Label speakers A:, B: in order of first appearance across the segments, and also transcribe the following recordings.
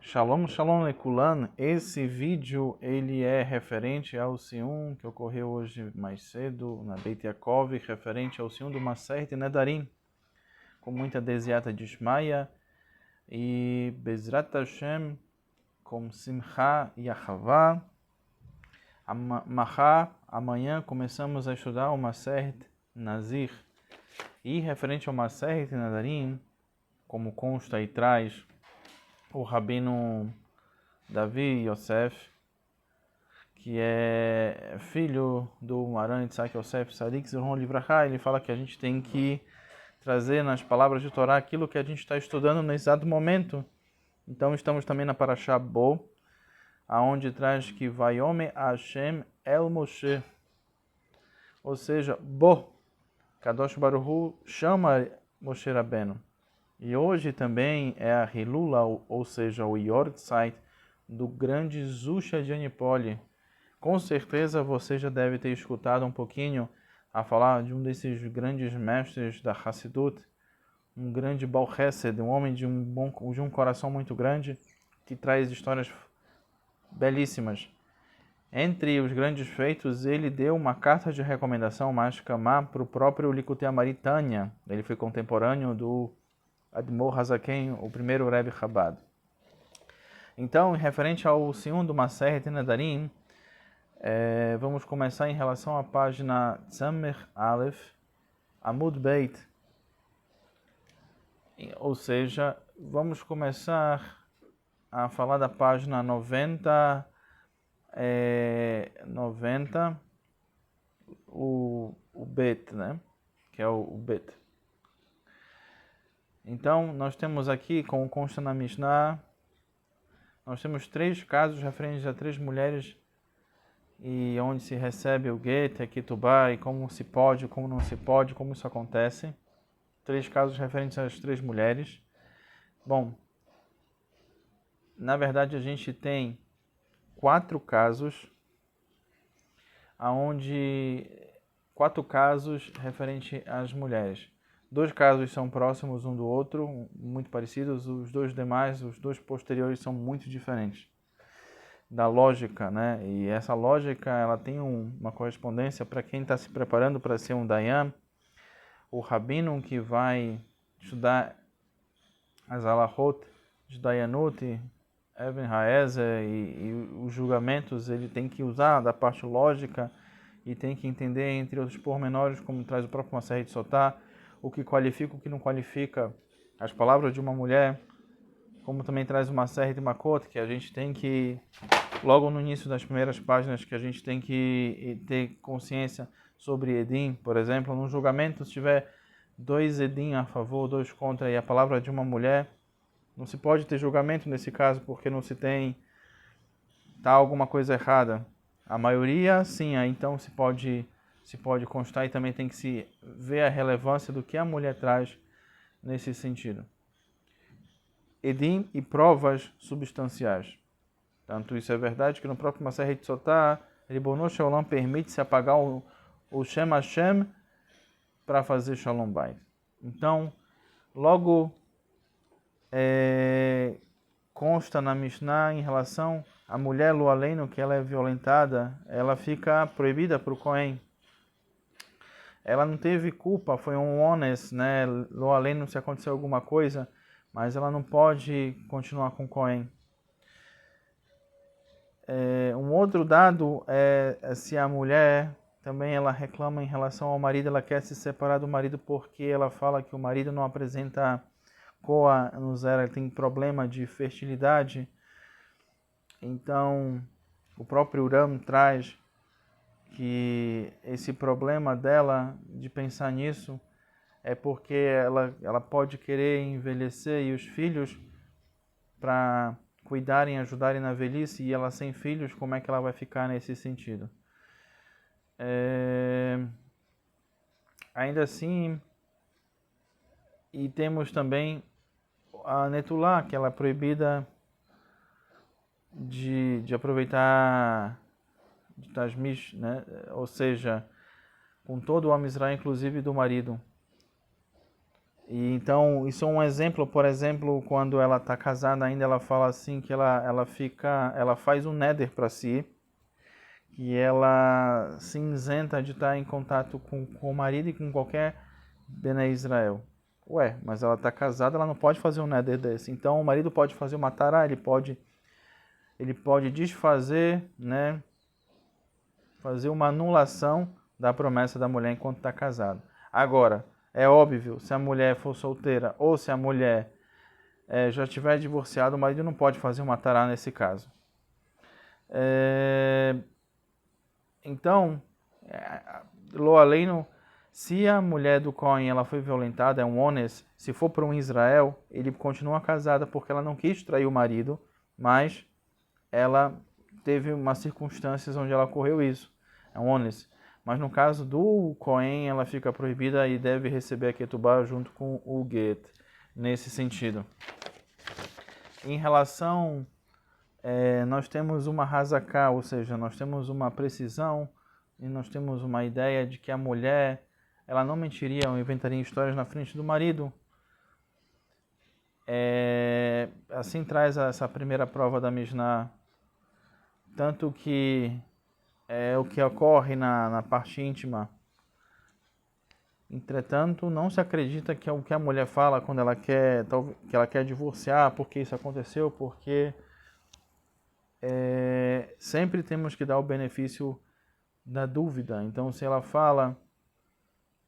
A: Shalom, shalom lekulan. Esse vídeo ele é referente ao Sium que ocorreu hoje mais cedo na Beit Yaakov, referente ao Sium do Maseret Nedarim, com muita desiata de Shmaya e Bezrat Hashem, com Simcha e Ahavá. Amanhã começamos a estudar o Maseret Nazir. E referente ao Maseret Nedarim, como consta e traz o Rabino Davi Yosef, que é filho do Maran Yitzhak Yosef Sadik Zichron Livracha, ele fala que a gente tem que trazer nas palavras de Torá aquilo que a gente está estudando no exato momento. Então estamos também na Parashá Bo, aonde traz que Vayome Hashem El Moshe, ou seja, Bo, Kadosh Baruch Hu chama Moshe Rabbeinu. E hoje também é a Hilula, ou seja, o Yortzeit do grande Zusha de Anipoli. Com certeza você já deve ter escutado um pouquinho a falar de um desses grandes mestres da Hassidut, um grande Baal Chesed, um homem de um coração muito grande, que traz histórias belíssimas. Entre os grandes feitos, ele deu uma carta de recomendação Mashkamá para o próprio Likutei Amaritânia. Ele foi contemporâneo do Admor Hazaken, o primeiro Rebbe Chabad. Então, em referente ao Sium do Maseret Nedarim, vamos começar em relação à página Tzamer Aleph, Amud Beit. Ou seja, vamos começar a falar da página 90, o Bet, né? Que é o Bet. Então, nós temos aqui, como consta na Mishnah, nós temos 3 casos referentes a 3 mulheres e onde se recebe o get, a ketubá, e como se pode, como não se pode, como isso acontece. 3 casos referentes às 3 mulheres. Bom, na verdade a gente tem 4 casos, aonde 4 casos referentes às mulheres. 2 casos são próximos um do outro, muito parecidos. Os 2 demais, os 2 posteriores, são muito diferentes da lógica, né? E essa lógica, ela tem uma correspondência para quem está se preparando para ser um Dayan, o Rabino que vai estudar as Alahot de Dayanut, Even Haezer e os julgamentos, ele tem que usar da parte lógica e tem que entender, entre outros pormenores, como traz o próprio Maseret Sotá, o que qualifica, o que não qualifica as palavras de uma mulher, como também traz o Maseret Makot, que a gente tem que, logo no início das primeiras páginas, que a gente tem que ter consciência sobre Edim, por exemplo, num julgamento, se tiver 2 Edim a favor, 2 contra, e a palavra de uma mulher, não se pode ter julgamento nesse caso, porque não se tem, tá alguma coisa errada. A maioria, sim, aí então se pode constar, e também tem que se ver a relevância do que a mulher traz nesse sentido. Edim e provas substanciais. Tanto isso é verdade que no próprio Maseret Sotá, Ribono Shalom permite se apagar o Shem Hashem para fazer Shalom Bayit. Então, logo consta na Mishnah em relação à mulher Lo Aleinu, que ela é violentada, ela fica proibida para o Kohen. Ela não teve culpa, foi um ones, né? Lo Aleinu, se aconteceu alguma coisa, mas ela não pode continuar com o Kohen. Um outro dado é se a mulher também ela reclama em relação ao marido, ela quer se separar do marido porque ela fala que o marido não apresenta Koa no zero, ela tem problema de fertilidade. Então, o próprio Uram traz que esse problema dela de pensar nisso é porque ela pode querer envelhecer e os filhos para cuidarem, ajudarem na velhice, e ela sem filhos, como é que ela vai ficar nesse sentido? Ainda assim, e temos também a Netulá, que ela é proibida de aproveitar de Tashmish, né? Ou seja, com todo o Am Israel, inclusive do marido. E então, isso é um exemplo, por exemplo, quando ela está casada ainda, ela fala assim que ela faz um neder para si, que ela se isenta de estar em contato com o marido e com qualquer Bene Israel. Ué, mas ela está casada, ela não pode fazer um neder desse. Então, o marido pode fazer uma tará, ele pode desfazer, né, fazer uma anulação da promessa da mulher enquanto está casado. Agora, é óbvio, se a mulher for solteira ou se a mulher já tiver divorciado, o marido não pode fazer uma tará nesse caso. Então, lo além, se a mulher do Cohen ela foi violentada, é um ones, se for para um Israel, ele continua casada porque ela não quis trair o marido, mas ela teve umas circunstâncias onde ela ocorreu isso. É um ones. Mas no caso do Cohen, ela fica proibida e deve receber a ketubá junto com o get, nesse sentido. Em relação, nós temos uma hazaká, ou seja, nós temos uma precisão e nós temos uma ideia de que a mulher, ela não mentiria ou inventaria histórias na frente do marido. Assim traz essa primeira prova da Mishnah, tanto que é o que ocorre na parte íntima. Entretanto, não se acredita que é o que a mulher fala quando que ela quer divorciar, porque isso aconteceu, porque sempre temos que dar o benefício da dúvida. Então, se ela fala,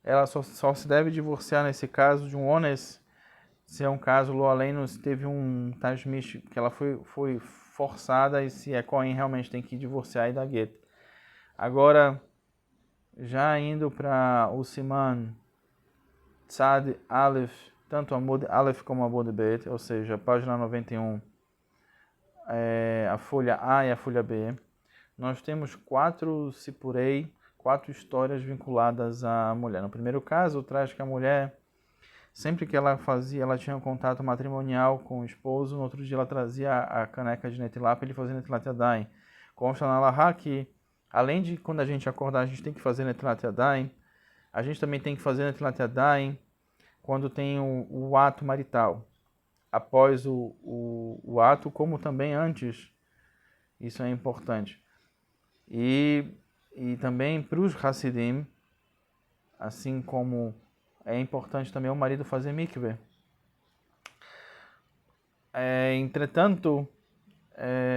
A: ela só se deve divorciar nesse caso de um ones, se é um caso, lo além, teve um tashmish, que ela foi forçada, e se é Cohen realmente tem que divorciar e dar get. Agora, já indo para o Siman Tzad Aleph, tanto Amud Aleph como Amud Bet, ou seja, página 91, a folha A e a folha B, nós temos 4 Sipurei, 4 histórias vinculadas à mulher. No primeiro caso, traz que a mulher, sempre que ela tinha um contato matrimonial com o esposo, no outro dia ela trazia a caneca de Netilá para ele fazer Netilat Yadayim. Consta na Lahá que, além de quando a gente acordar, a gente tem que fazer Netilat Yadayim, a gente também tem que fazer Netilat Yadayim quando tem o ato marital. Após o ato, como também antes. Isso é importante. E também para os Hassidim, assim como é importante também o marido fazer mikveh. Entretanto,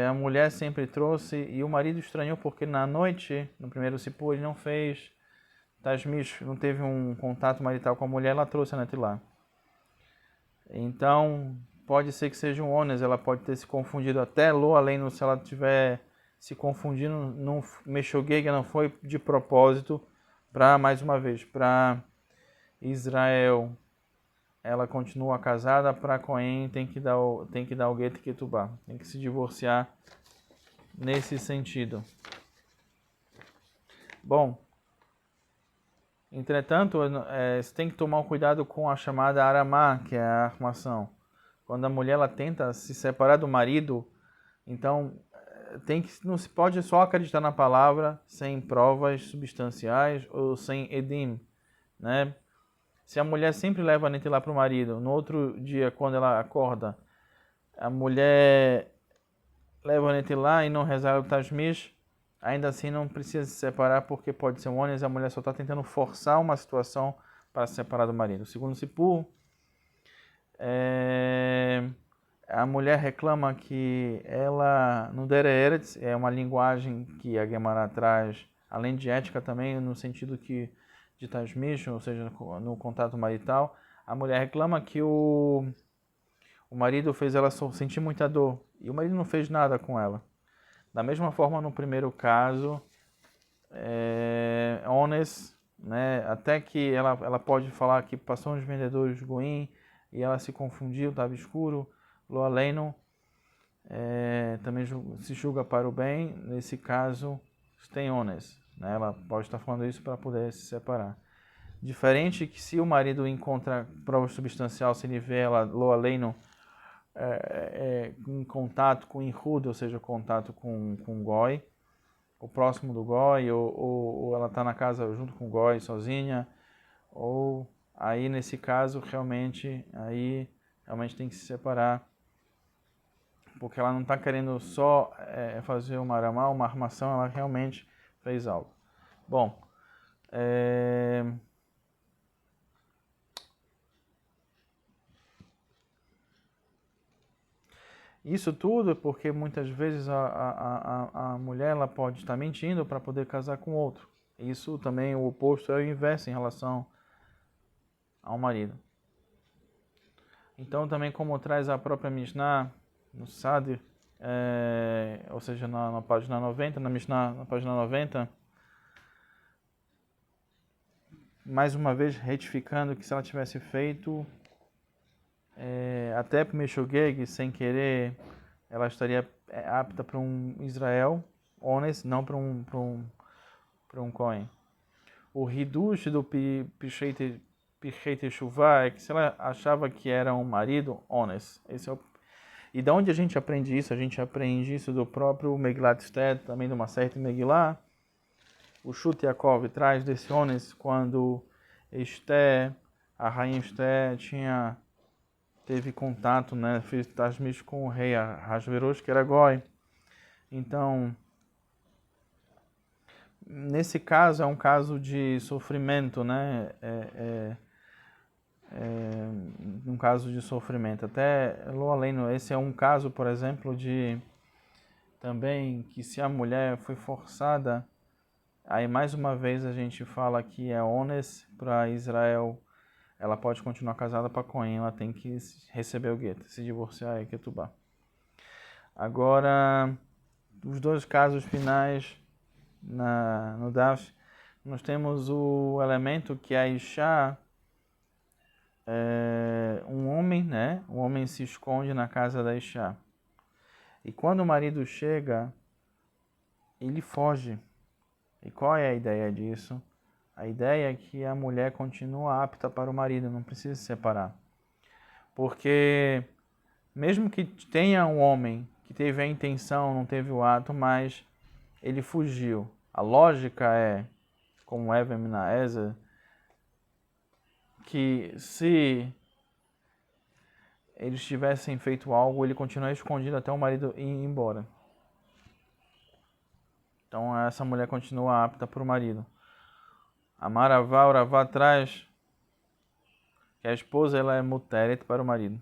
A: a mulher sempre trouxe, e o marido estranhou porque na noite, no primeiro Sipur, ele não fez Tashmish, não teve um contato marital com a mulher, ela trouxe a Netilá. Então, pode ser que seja um ones, ela pode ter se confundido até lo além, se ela tiver se confundindo, não mexoguei, que não foi de propósito, para, mais uma vez, para Israel, ela continua casada, para Cohen tem que dar o get ketubá, tem que se divorciar nesse sentido. Bom, entretanto, você tem que tomar um cuidado com a chamada aramá, que é a armação. Quando a mulher ela tenta se separar do marido, então não se pode só acreditar na palavra sem provas substanciais ou sem edim, né? Se a mulher sempre leva a Netilá para o marido, no outro dia, quando ela acorda, a mulher leva a Netilá e não rezar o Tashmish, ainda assim não precisa se separar, porque pode ser um ônus, a mulher só está tentando forçar uma situação para se separar do marido. Segundo Sipur, a mulher reclama que ela, no Dere Eretz, é uma linguagem que a Gemara traz, além de ética também, no sentido que de Tashmish, ou seja, no contato marital, a mulher reclama que o marido fez ela sentir muita dor, e o marido não fez nada com ela. Da mesma forma, no primeiro caso, honest, né? Até que ela pode falar que passou uns vendedores goim e ela se confundiu, estava escuro. Lo aleno também se julga para o bem. Nesse caso, tem honest, né? Ela pode estar falando isso para poder se separar. Diferente que se o marido encontra prova substancial, se ele vê ela, lo aleno, em contato com Inhud, ou seja, contato com Goi, o próximo do Goi, ou ela está na casa junto com o Goi sozinha, ou aí nesse caso realmente tem que se separar, porque ela não está querendo só fazer uma armação, ela realmente fez algo. Bom, isso tudo porque muitas vezes a mulher ela pode estar mentindo para poder casar com outro. Isso também, o oposto é o inverso em relação ao marido. Então também como traz a própria Mishnah no Sadir, ou seja, na página 90, na Mishnah, na página 90, mais uma vez retificando que se ela tivesse feito até para Meshogeg, sem querer, ela estaria apta para um Israel, honest, não para um Cohen. O Hidush do Pichei Teshuvah é que se ela achava que era um marido, honest. E de onde a gente aprende isso? A gente aprende isso do próprio Megillat Esther, também de uma certa Megillah. O Shut Yaakov traz desse honest quando Esther, a rainha Esther, teve contato, né, fez Tashmish com o rei Ahasverosh, que era Goi. Então, nesse caso é um caso de sofrimento, né? Um caso de sofrimento. Até lo além, esse é um caso, por exemplo, de também que se a mulher foi forçada, aí mais uma vez a gente fala que é ones para Israel, ela pode continuar casada para Cohen, ela tem que receber o gueto, se divorciar é ketubá. Agora, os dois casos finais no Daf, nós temos o elemento que a Isha, um homem, né? Um homem se esconde na casa da Isha. E quando o marido chega, ele foge. E qual é a ideia disso? A ideia é que a mulher continua apta para o marido, não precisa se separar. Porque mesmo que tenha um homem que teve a intenção, não teve o ato, mas ele fugiu. A lógica é, como Even Minaezer, que se eles tivessem feito algo, ele continua escondido até o marido ir embora. Então essa mulher continua apta para o marido. A Maravá, o Ravá traz que a esposa ela é muteret para o marido.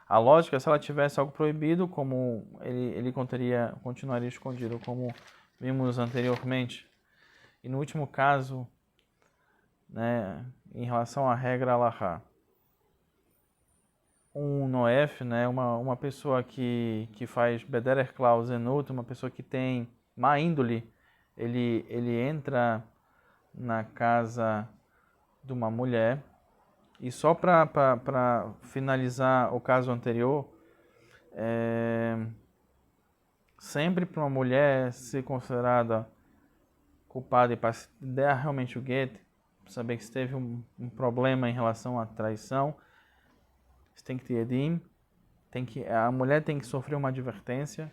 A: A lógica é se ela tivesse algo proibido, como ele continuaria escondido, como vimos anteriormente. E no último caso, né, em relação à regra alahá, um noef, né, uma pessoa que faz bederer klau zenut, uma pessoa que tem má índole, ele entra na casa de uma mulher. E só para finalizar o caso anterior, sempre para uma mulher ser considerada culpada e para dar realmente o guete, saber que se teve um problema em relação à traição, você tem que ter edim, a mulher tem que sofrer uma advertência.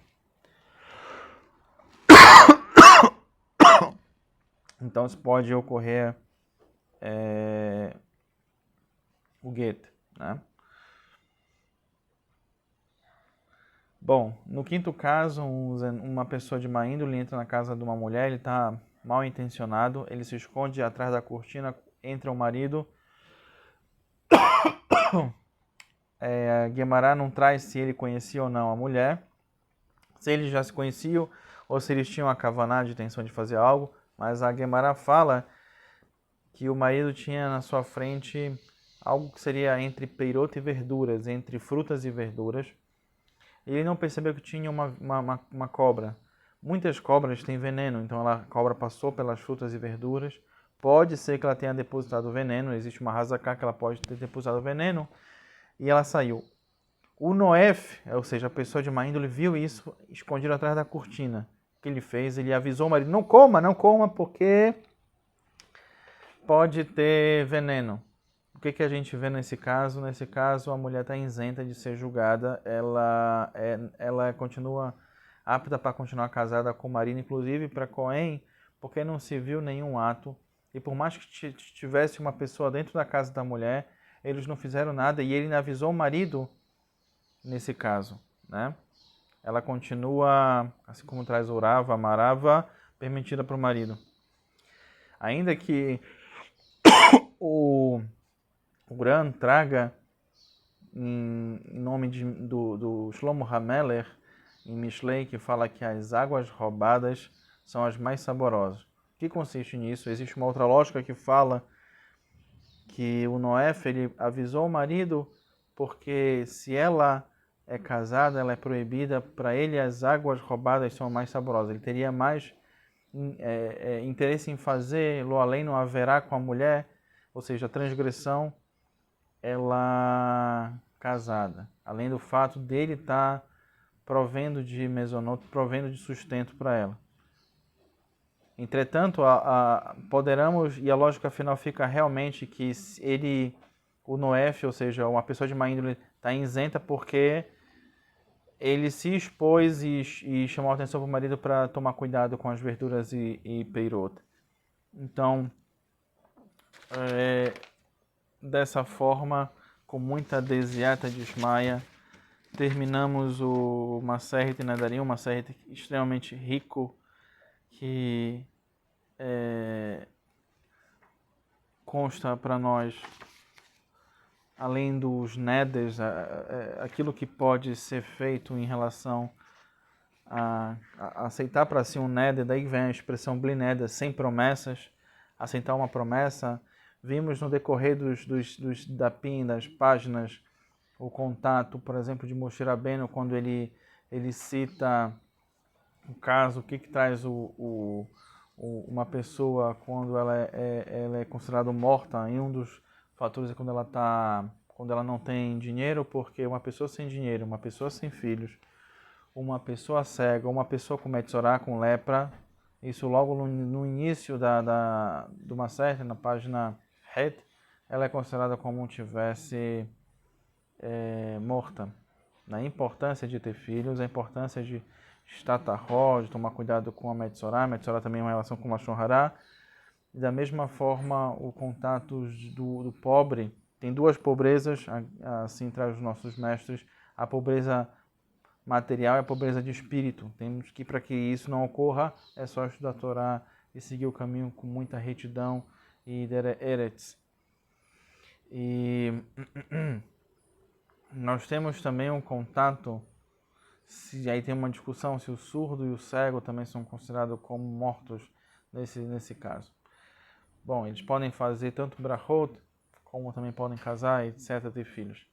A: Então isso pode ocorrer o guete, né? Bom, no quinto caso, uma pessoa de má índole entra na casa de uma mulher, ele está mal intencionado, ele se esconde atrás da cortina, entra o marido. A Guemará não traz se ele conhecia ou não a mulher, se eles já se conheciam ou se eles tinham a kavaná de intenção de fazer algo, mas a Guemará fala que o marido tinha na sua frente algo que seria entre peirota e verduras, entre frutas e verduras. Ele não percebeu que tinha uma cobra. Muitas cobras têm veneno, então a cobra passou pelas frutas e verduras. Pode ser que ela tenha depositado veneno, existe uma razaká que ela pode ter depositado veneno, e ela saiu. O Noef, ou seja, a pessoa de má índole, viu isso escondido atrás da cortina. O que ele fez? Ele avisou o marido, não coma, porque pode ter veneno. O que a gente vê nesse caso? Nesse caso, a mulher está isenta de ser julgada, ela continua apta para continuar casada com o marido, inclusive para Cohen, porque não se viu nenhum ato E por mais que tivesse uma pessoa dentro da casa da mulher, eles não fizeram nada e ele avisou o marido nesse caso, né? Ela continua, assim como traz orava, amarava, permitida para o marido. Ainda que o Uran traga em nome do Shlomo HaMelech, em Mishlei, que fala que as águas roubadas são as mais saborosas. O que consiste nisso? Existe uma outra lógica que fala que o Noef ele avisou o marido porque se ela é casada, ela é proibida, para ele as águas roubadas são mais saborosas. Ele teria mais interesse em fazer lo além não haverá com a mulher, ou seja, a transgressão, ela casada. Além do fato dele estar provendo de mesonoto, provendo de sustento para ela. Entretanto, poderamos, e a lógica final fica realmente que ele, o Noef, ou seja, uma pessoa de má índole, está isenta porque ele se expôs e chamou a atenção para o marido para tomar cuidado com as verduras e peirota. Então, dessa forma, com muita desiata de Ismaia, terminamos o Maseret Nedarim, um Maseret extremamente rico, que consta para nós, além dos neders, aquilo que pode ser feito em relação a aceitar para si um neder, daí vem a expressão bli neder, sem promessas, aceitar uma promessa. Vimos no decorrer dos dapim, das páginas, o contato, por exemplo, de Moshe Rabbeinu, quando ele cita o caso, o que traz uma pessoa quando ela é considerada morta. Em um dos fatores é quando ela não tem dinheiro, porque uma pessoa sem dinheiro, uma pessoa sem filhos, uma pessoa cega, uma pessoa com metzorá, com lepra, isso logo no início do Maseret, na página Het, ela é considerada como tivesse morta. A importância de ter filhos, a importância de Estataró, de tomar cuidado com a Metzorá. A Metzorá também é uma relação com a Lashon Hará. E da mesma forma, o contato do pobre. Tem duas pobrezas, assim traz os nossos mestres, a pobreza material e a pobreza de espírito. Temos que, para que isso não ocorra, é só estudar a Torá e seguir o caminho com muita retidão e eretz. E nós temos também um contato, aí tem uma discussão se o surdo e o cego também são considerados como mortos nesse caso. Bom, eles podem fazer tanto brachot, como também podem casar, etc., ter filhos.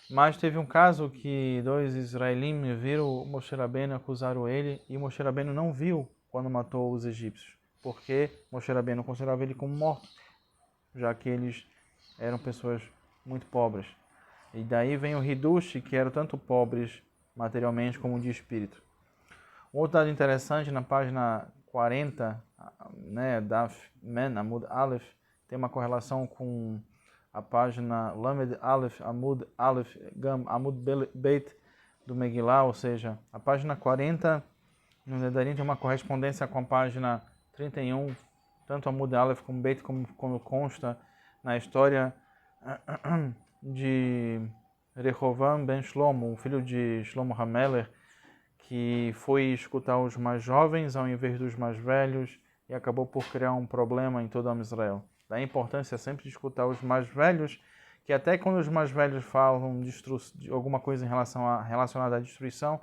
A: Mas teve um caso que dois israelitas viram Moshe Rabbeinu, acusaram ele, e Moshe Rabbeinu não viu quando matou os egípcios, porque Moshe Rabbeinu considerava ele como morto, já que eles eram pessoas muito pobres. E daí vem o Hidush, que eram tanto pobres materialmente como de espírito. Um outro dado interessante, na página 40, né, Daf Men Amud Aleph, tem uma correlação com a página Lamed Aleph Amud Aleph Gam Amud Beit do Megillah, ou seja, a página 40 no Nedarim tem uma correspondência com a página 31, tanto Amud Aleph como Beit, como consta na história de Rehovam ben Shlomo, o filho de Shlomo HaMelech, que foi escutar os mais jovens ao invés dos mais velhos e acabou por criar um problema em todo o Israel. Da importância sempre de escutar os mais velhos, que até quando os mais velhos falam de alguma coisa relacionada à destruição,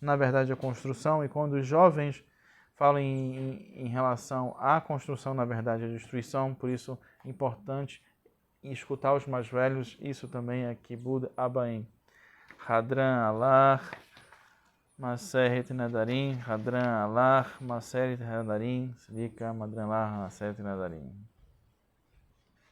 A: na verdade é construção, e quando os jovens falam em relação à construção, na verdade é destruição. Por isso é importante escutar os mais velhos. Isso também é Kibud Abaim. Hadran Allah Maseret Nedarim, Hadran Allah Maseret Nedarim, Slika Madran Allah Maseret Nedarim.